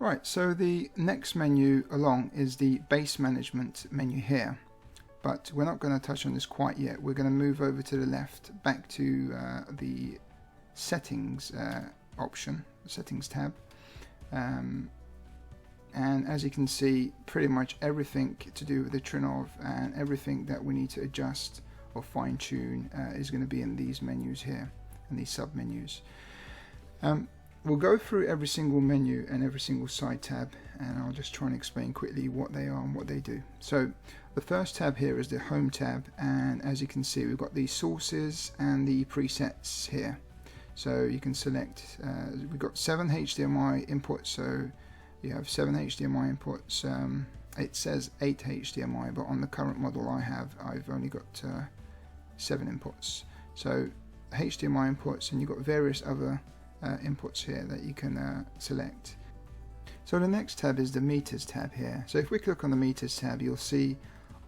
Right, so the next menu along is the base management menu here, but we're not going to touch on this quite yet. We're going to move over to the left, back to the settings option, settings tab, and as you can see, pretty much everything to do with the Trinnov and everything that we need to adjust or fine-tune is going to be in these menus here, and these sub-menus. We'll go through every single menu and every single side tab, and I'll just try and explain quickly what they are and what they do. So the first tab here is the home tab, and as you can see, we've got the sources and the presets here. So you can select, we've got 7 HDMI inputs, so you have 7 HDMI inputs. It says 8 HDMI, but on the current model I have, I've only got 7 inputs. So HDMI inputs, and you've got various other inputs here that you can select. So the next tab is the meters tab here. So if we click on the meters tab, you'll see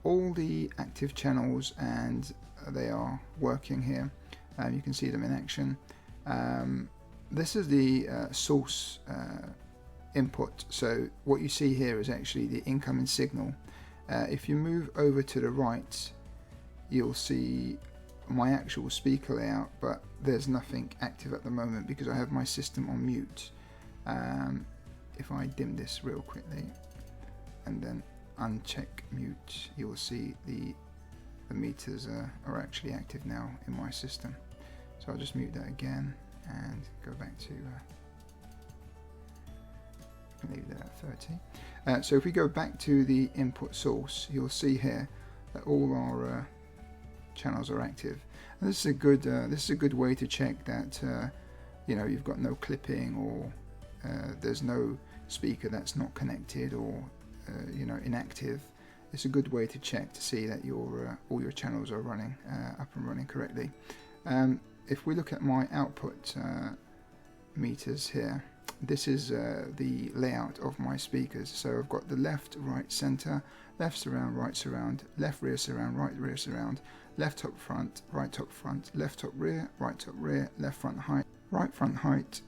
all the active channels, and they are working here. You can see them in action. This is the source input. So what you see here is actually the incoming signal. If you move over to the right, you'll see my actual speaker layout, but there's nothing active at the moment because I have my system on mute. If I dim this real quickly and then uncheck mute, you will see the meters are actually active now in my system. So I'll just mute that again and go back to leave that at 30. So if we go back to the input source, you'll see here that all our channels are active, and this is a good way to check that you know, you've got no clipping, or there's no speaker that's not connected, or you know, inactive. It's a good way to check to see that your all your channels are running up and running correctly. If we look at my output meters here, this is the layout of my speakers. So I've got the left, right, center, left surround, right surround, left rear surround, right rear surround, left top front, right top front, left top rear, right top rear, left front height, right front height,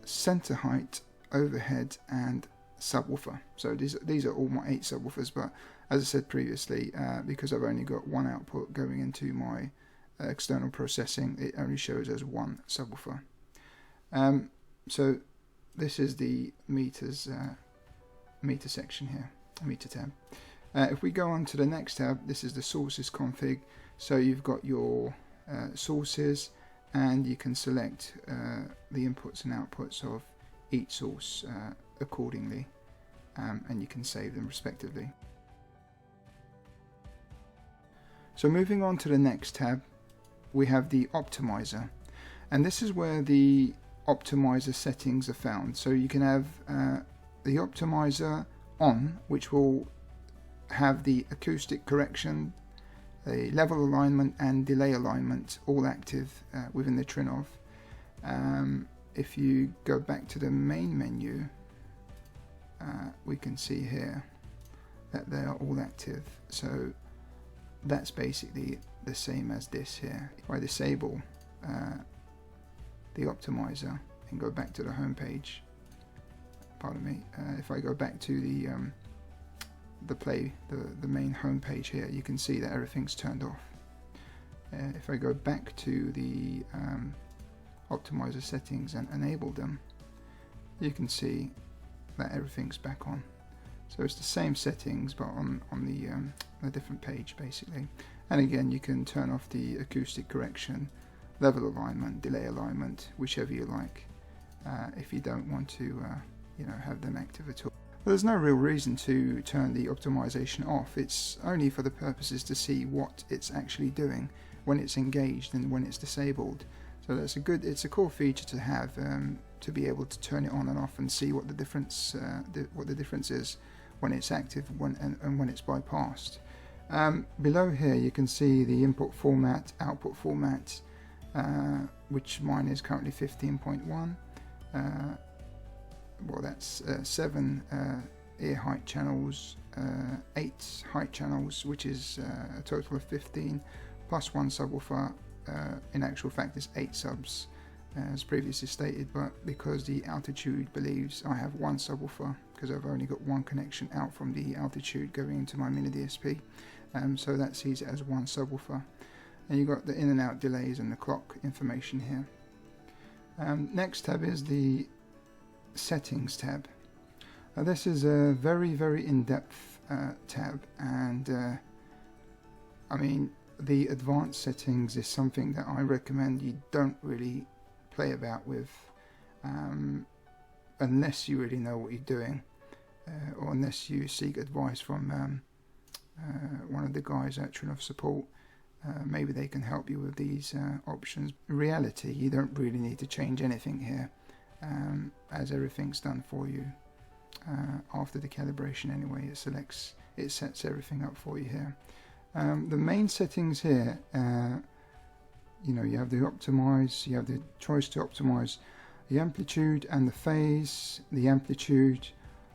center height, overhead, and subwoofer. So these are all my 8 subwoofers, but as I said previously, because I've only got one output going into my external processing, it only shows as one subwoofer. So this is the meters meter section here, meter tab. If we go on to the next tab, this is the sources config. So you've got your sources, and you can select the inputs and outputs of each source accordingly, and you can save them respectively. So moving on to the next tab, we have the optimizer, and this is where the optimizer settings are found. So you can have the optimizer on, which will have the acoustic correction, the level alignment, and delay alignment all active within the Trinnov. If you go back to the main menu, we can see here that they are all active. So that's basically the same as this here. If I disable the optimizer and go back to the home page, pardon me, if I go back to the main home page here, you can see that everything's turned off. If I go back to the optimizer settings and enable them, you can see that everything's back on. So it's the same settings, but on a different page basically. And again, you can turn off the acoustic correction, level alignment, delay alignment, whichever you like, if you don't want to you know, have them active at all. But there's no real reason to turn the optimization off. It's only for the purposes to see what it's actually doing when it's engaged and when it's disabled. So that's it's a cool feature to have, to be able to turn it on and off and see what the difference is when it's active and when it's bypassed. Below here you can see the input format, output format, which mine is currently 15.1. Well, that's 7 ear height channels, 8 height channels, which is a total of 15, plus 1 subwoofer. In actual fact, it's 8 subs as previously stated, but because the altitude believes I have one subwoofer, because I've only got one connection out from the altitude going into my mini DSP, so that sees it as one subwoofer. And you've got the in and out delays and the clock information here. Next tab is the settings tab. This is a very in-depth tab, and I mean, the advanced settings is something that I recommend you don't really play about with unless you really know what you're doing, or unless you seek advice from one of the guys at Trinnov support. Maybe they can help you with these options. In reality, you don't really need to change anything here, as everything's done for you after the calibration anyway. It sets everything up for you here. The main settings here, you know, you have the optimize, you have the choice to optimize the amplitude and the phase, the amplitude,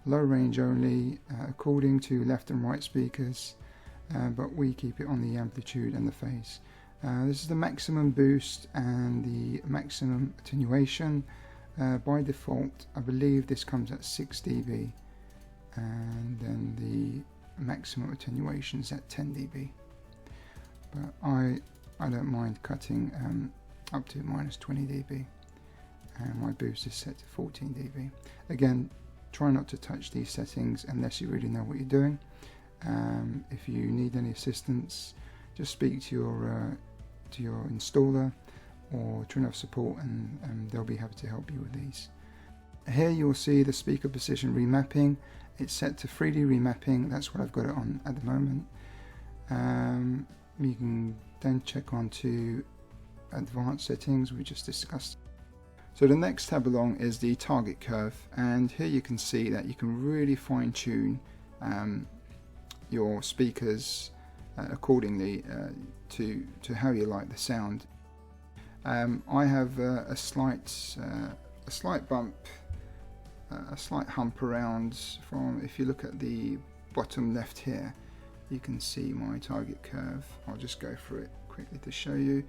low range only, according to left and right speakers, but we keep it on the amplitude and the phase. This is the maximum boost and the maximum attenuation. By default, I believe this comes at 6 dB, and then the maximum attenuation is at 10 dB. But I don't mind cutting up to minus 20 dB, and my boost is set to 14 dB. Again, try not to touch these settings unless you really know what you're doing. If you need any assistance, just speak to your installer or Trinnov support, and they'll be happy to help you with these. Here you'll see the speaker position remapping. It's set to 3D remapping. That's what I've got it on at the moment. You can then check on to advanced settings we just discussed. So the next tab along is the target curve, and here you can see that you can really fine tune your speakers accordingly to how you like the sound. I have a slight bump, a slight hump around from, if you look at the bottom left here, you can see my target curve. I'll just go through it quickly to show you.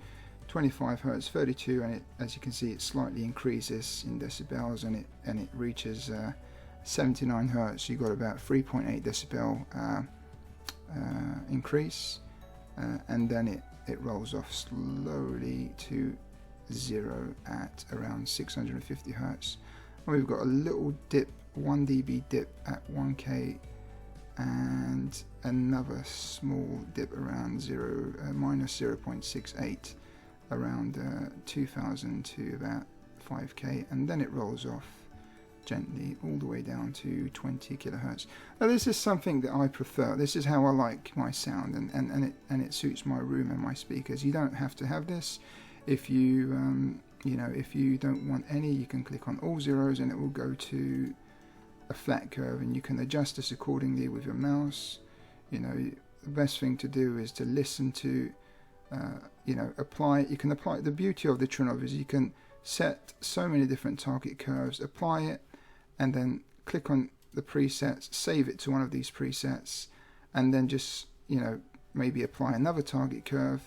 25 Hz, 32, and as you can see, it slightly increases in decibels, and it reaches 79 Hz. You got about 3.8 decibel increase, and then it rolls off slowly to 0 at around 650 Hz. And we've got a little dip, 1 dB dip at 1K, and another small dip around minus 0.68 around 2000 to about 5K, and then it rolls off gently all the way down to 20 kilohertz. Now this is something that I prefer. This is how I like my sound, and it suits my room and my speakers. You don't have to have this. If you if you don't want any, you can click on all zeros and it will go to a flat curve, and you can adjust this accordingly with your mouse. You know, the best thing to do is to listen to apply. You can apply. The beauty of the Trinnov is you can set so many different target curves, apply it, and then click on the presets, save it to one of these presets, and then just maybe apply another target curve,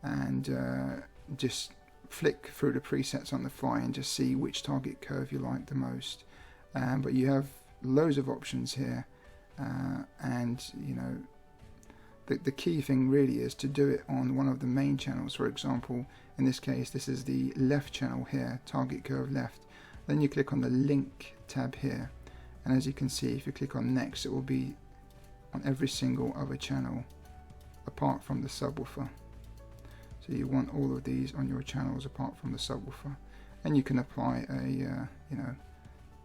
and just flick through the presets on the fly and just see which target curve you like the most. But you have loads of options here, and the key thing really is to do it on one of the main channels. For example, in this case, this is the left channel here, target curve left. Then you click on the link tab here, and as you can see, if you click on next, it will be on every single other channel apart from the subwoofer. So you want all of these on your channels apart from the subwoofer, and you can apply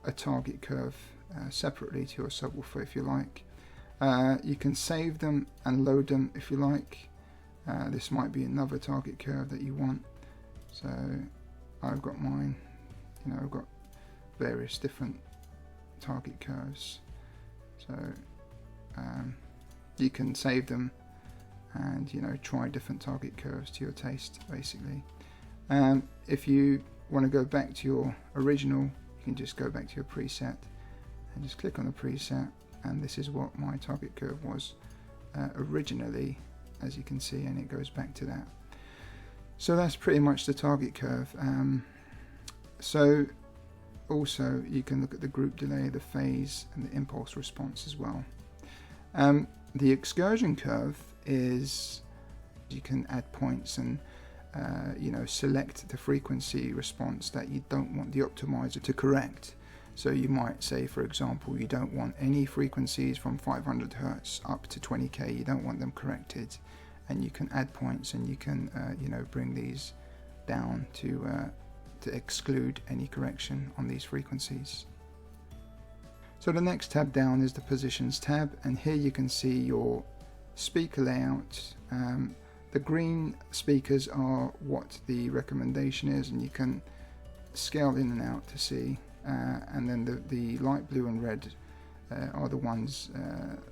a target curve separately to your subwoofer if you like. You can save them and load them if you like. This might be another target curve that you want. So I've got mine. I've got various different target curves. So you can save them and try different target curves to your taste, basically. If you want to go back to your original, you can just go back to your preset and just click on the preset, and this is what my target curve was originally, as you can see, and it goes back to that. So that's pretty much the target curve. So also you can look at the group delay, the phase, and the impulse response as well. The excursion curve is, you can add points and select the frequency response that you don't want the optimizer to correct. So you might say, for example, you don't want any frequencies from 500 Hertz up to 20k, you don't want them corrected, and you can add points and you can bring these down to exclude any correction on these frequencies. So the next tab down is the positions tab, and here you can see your speaker layout. The green speakers are what the recommendation is, and you can scale in and out to see, and then the light blue and red are the ones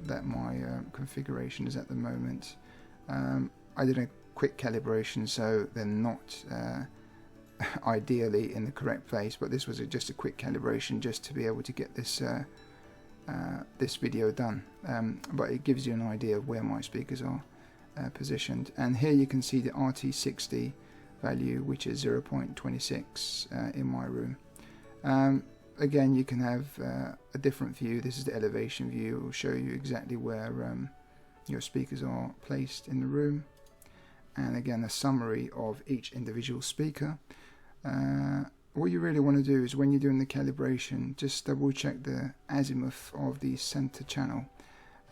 that my configuration is at the moment. I did a quick calibration, so they're not ideally in the correct place, but this was just a quick calibration just to be able to get this this video done, but it gives you an idea of where my speakers are positioned. And here you can see the RT60 value, which is 0.26 in my room. Again, you can have a different view. This is the elevation view. It will show you exactly where your speakers are placed in the room, and again a summary of each individual speaker. What you really want to do is, when you're doing the calibration, just double check the azimuth of the center channel.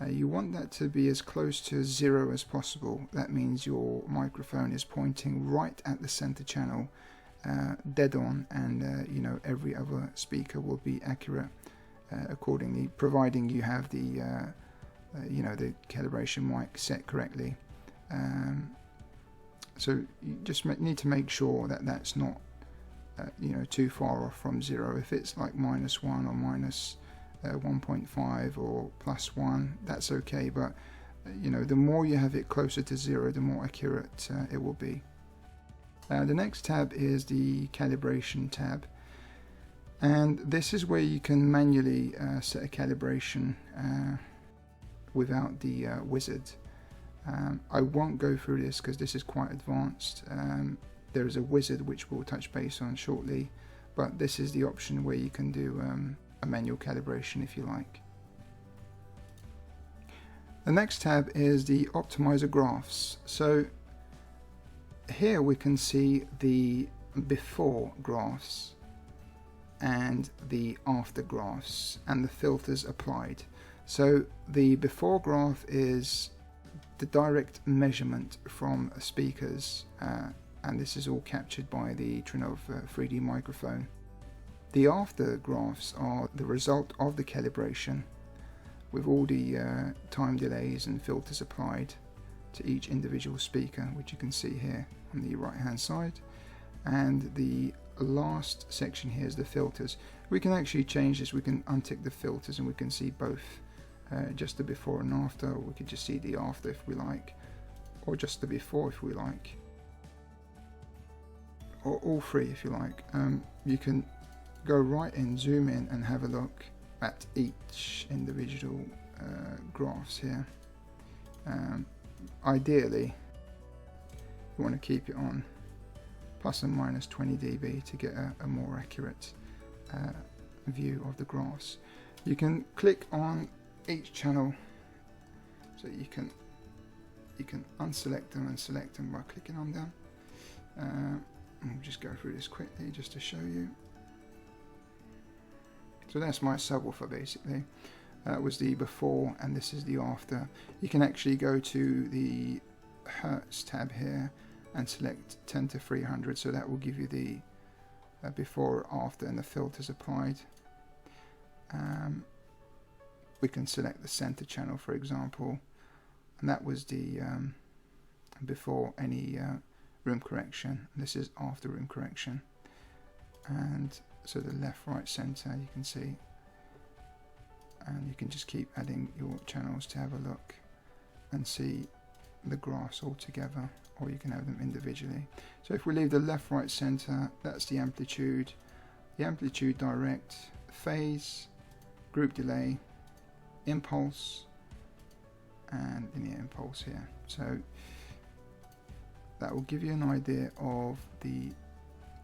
You want that to be as close to 0 as possible. That means your microphone is pointing right at the center channel, dead on, and every other speaker will be accurate accordingly, providing you have the the calibration mic set correctly. So you just need to make sure that that's not too far off from 0. If it's like -1 or minus 1.5 or +1, that's okay, but the more you have it closer to 0, the more accurate it will be. The next tab is the calibration tab, and this is where you can manually set a calibration without the wizard. I won't go through this because this is quite advanced. There is a wizard which we'll touch base on shortly, but this is the option where you can do a manual calibration if you like. The next tab is the optimizer graphs. So here we can see the before graphs and the after graphs and the filters applied. So the before graph is the direct measurement from speakers, and this is all captured by the Trinnov 3D microphone. The after graphs are the result of the calibration, with all the time delays and filters applied to each individual speaker, which you can see here on the right hand side. And the last section here is the filters. We can actually change this. We can untick the filters and we can see both, just the before and after, or we could just see the after if we like, or just the before if we like, or all three if you like. You can go right in, zoom in, and have a look at each individual graphs here. Ideally, you want to keep it on plus and minus 20 dB to get a more accurate view of the graphs. You can click on each channel, so you can unselect them and select them by clicking on them. We'll just go through this quickly just to show you. So that's my subwoofer basically. That was the before, and this is the after. You can actually go to the Hertz tab here and select 10 to 300, so that will give you the before, after, and the filters applied. We can select the center channel, for example, and that was the before any room correction. This is after room correction, and so the left, right, center you can see, and you can just keep adding your channels to have a look and see the graphs all together, or you can have them individually. So if we leave the left, right, center, that's the amplitude direct, phase, group delay, impulse, and linear impulse here. So that will give you an idea of the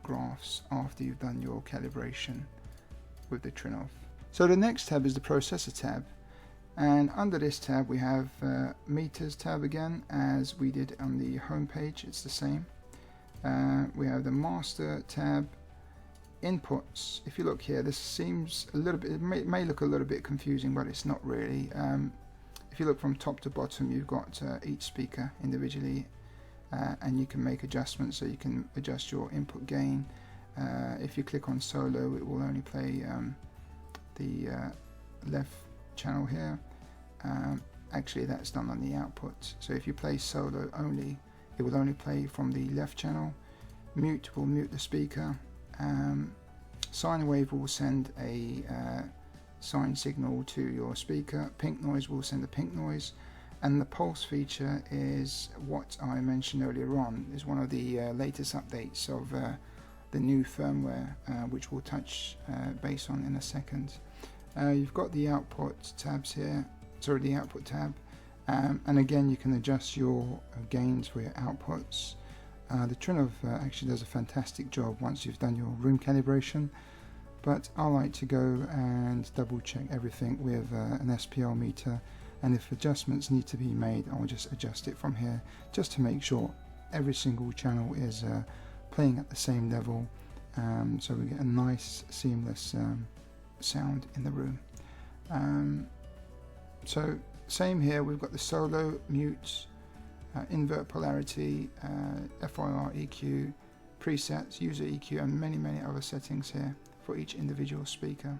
graphs after you've done your calibration with the Trinnov. So the next tab is the processor tab, and under this tab we have meters tab again, as we did on the home page. It's the same. We have the master tab, inputs. If you look here, this seems a little bit, it may look a little bit confusing, but it's not really. If you look from top to bottom, you've got each speaker individually, and you can make adjustments. So you can adjust your input gain. If you click on solo, it will only play the left channel here. Actually, that's done on the output. So if you play solo only, it will only play from the left channel. Mute will mute the speaker. Sine wave will send a sine signal to your speaker. Pink noise will send a pink noise. And the pulse feature is what I mentioned earlier on, is one of the latest updates of the new firmware, which we'll touch base on in a second. You've got the output tabs here, sorry, the output tab, and again you can adjust your gains for your outputs. The Trinnov actually does a fantastic job once you've done your room calibration, but I like to go and double check everything with an SPL meter, and if adjustments need to be made, I'll just adjust it from here just to make sure every single channel is playing at the same level, so we get a nice seamless sound in the room. So same here, we've got the solo, mute, invert polarity, FIR, EQ, presets, user EQ, and many other settings here for each individual speaker.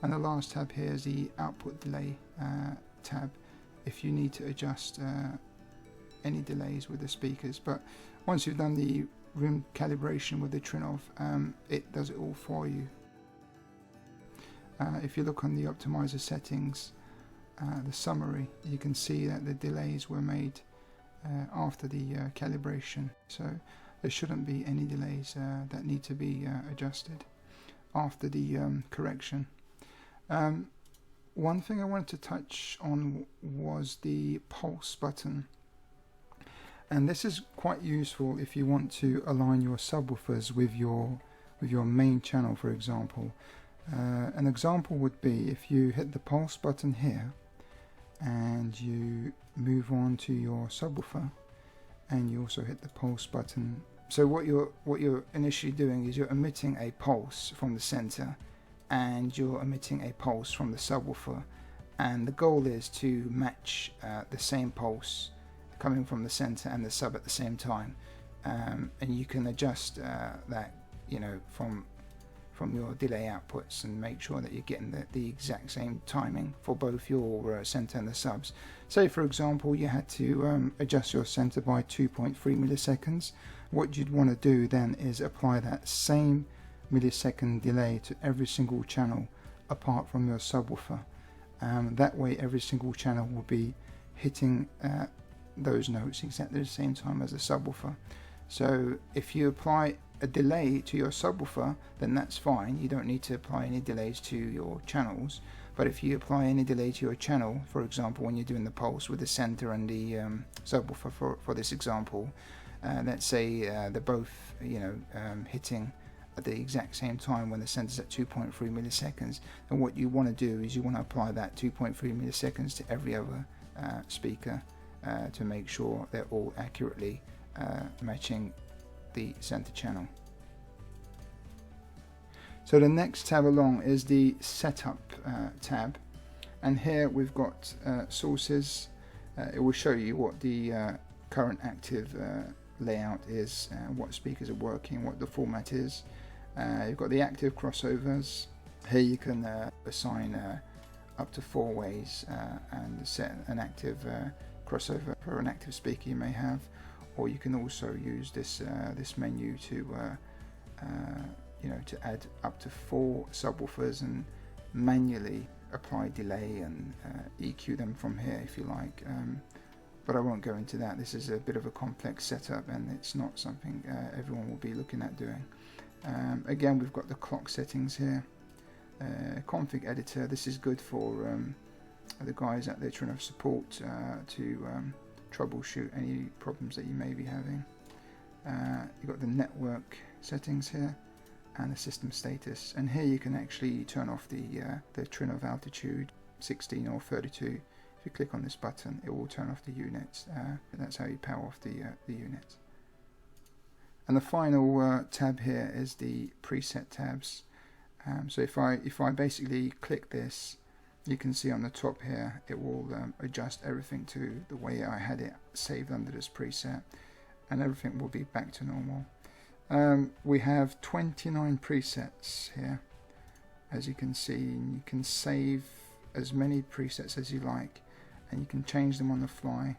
And the last tab here is the output delay tab, if you need to adjust any delays with the speakers. But once you've done the room calibration with the Trinnov, it does it all for you. If you look on the optimizer settings, the summary, you can see that the delays were made after the calibration, so there shouldn't be any delays that need to be adjusted after the correction. One thing I wanted to touch on was the pulse button, and this is quite useful if you want to align your subwoofers with your main channel, for example. An example would be if you hit the pulse button here and you move on to your subwoofer, and you also hit the pulse button. So what you're initially doing is you're emitting a pulse from the center, and you're emitting a pulse from the subwoofer, and the goal is to match the same pulse coming from the center and the sub at the same time, and you can adjust that, you know, from your delay outputs, and make sure that you're getting the exact same timing for both your center and the subs. Say for example you had to adjust your center by 2.3 milliseconds. What you'd want to do then is apply that same millisecond delay to every single channel apart from your subwoofer. That way every single channel will be hitting those notes exactly the same time as the subwoofer. So if you apply a delay to your subwoofer, then that's fine. You don't need to apply any delays to your channels. But if you apply any delay to your channel, for example when you're doing the pulse with the center and the subwoofer for this example, let's say they're both, you know, hitting at the exact same time when the center's at 2.3 milliseconds, then what you want to do is you want to apply that 2.3 milliseconds to every other speaker to make sure they're all accurately matching the center channel. So the next tab along is the setup tab, and here we've got sources. It will show you what the current active layout is, what speakers are working, what the format is. You've got the active crossovers. Here you can assign up to 4 ways and set an active crossover for an active speaker you may have, or you can also use this menu to you know, to add up to 4 subwoofers and manually apply delay and EQ them from here if you like. But I won't go into that. This is a bit of a complex setup, and it's not something everyone will be looking at doing. Again, we've got the clock settings here. Config editor. This is good for the guys out there trying to support to troubleshoot any problems that you may be having. You've got the network settings here, and the system status. And here you can actually turn off the Trinnov altitude 16 or 32. If you click on this button, it will turn off the units. That's how you power off the unit. And the final tab here is the preset tabs. So if I basically click this, you can see on the top here it will adjust everything to the way I had it saved under this preset, and everything will be back to normal. We have 29 presets here, as you can see. You can save as many presets as you like, and you can change them on the fly,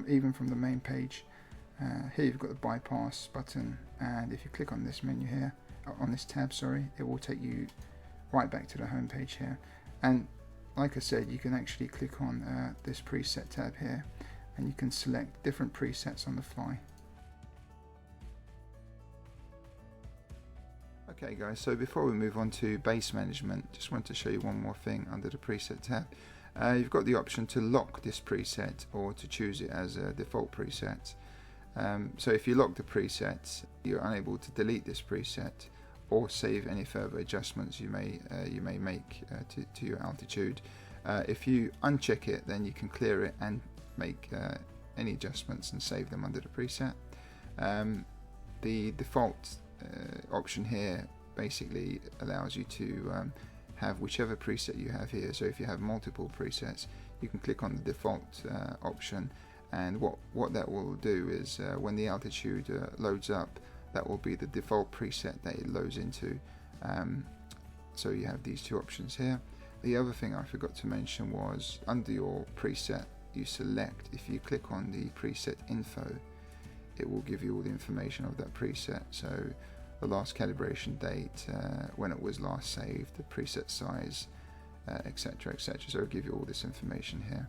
even from the main page. Here you've got the bypass button, and if you click on this menu here, on this tab, sorry, it will take you right back to the home page here. And like I said, you can actually click on this preset tab here, and you can select different presets on the fly. Okay guys, so before we move on to base management, just want to show you one more thing under the preset tab. You've got the option to lock this preset or to choose it as a default preset. So if you lock the preset, you're unable to delete this preset or save any further adjustments you may make to your altitude. If you uncheck it, then you can clear it and make any adjustments and save them under the preset. The default option here basically allows you to have whichever preset you have here. So if you have multiple presets, you can click on the default option, and what that will do is when the altitude loads up, that will be the default preset that it loads into. So you have these two options here. The other thing I forgot to mention was under your preset, you select, if you click on the preset info, it will give you all the information of that preset. So the last calibration date, when it was last saved, the preset size, etc, etc. So it'll give you all this information here.